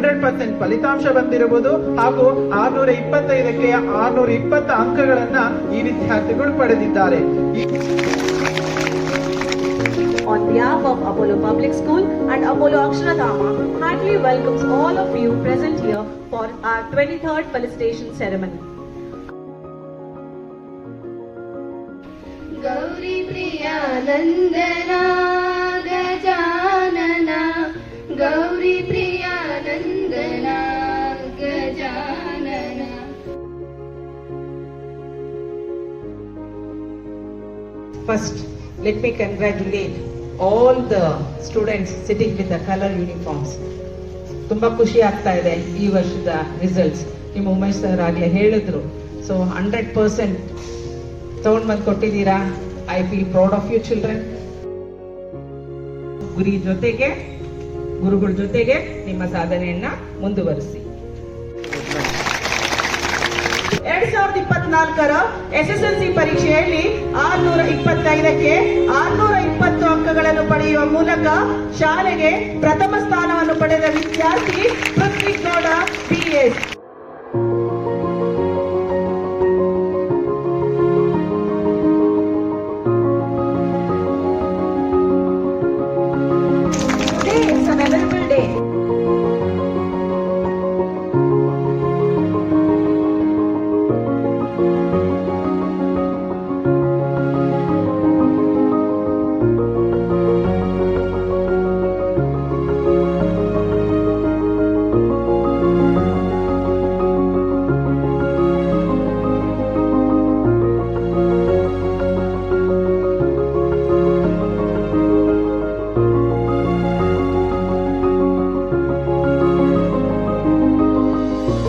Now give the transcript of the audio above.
100% ಫಲಿತಾಂಶ ಬಂದಿರುವುದು ಹಾಗೂ 625ಕ್ಕೆ 620 ಅಂಕಗಳನ್ನ ಈ ವಿದ್ಯಾರ್ಥಿಗಳು ಪಡೆದಿದ್ದಾರೆ. On behalf of Apollo Public School and Apollo Aksharadhama, heartily welcomes all of you present here for our 23rd felicitation ceremony. Gauri Priya Nandana Gajanana, Gauri Priya Nandana Gajanana. First, let me congratulate all the students sitting with the color uniforms. ತುಂಬಾ ಖುಷಿ ಆಗ್ತಾ ಇದೆ ಈ ವರ್ಷದ results. ನಿಮ್ಮ Umesh sir ಆಗ್ಲೇ ಹೇಳಿದ್ರು, so 100% ತಗೊಂಡ್ ಬಂದು ಕೊಟ್ಟಿದ್ದೀರಾ. I feel proud of you children. ಗುರಿ ಜೊತೆಗೆ ಗುರುಗಳ ಜೊತೆಗೆ ನಿಮ್ಮ ಸಾಧನೆಯನ್ನ ಮುಂದುವರಿಸಿ. 2024ರ SSLC ಪರೀಕ್ಷೆಯಲ್ಲಿ 625ಕ್ಕೆ 620 ಅಂಕಗಳನ್ನು ಪಡೆಯುವ ಮೂಲಕ ಶಾಲೆಗೆ ಪ್ರಥಮ ಸ್ಥಾನವನ್ನು ಪಡೆದ ವಿದ್ಯಾರ್ಥಿ ಪೃಥ್ವಿ ಗೌಡ PS.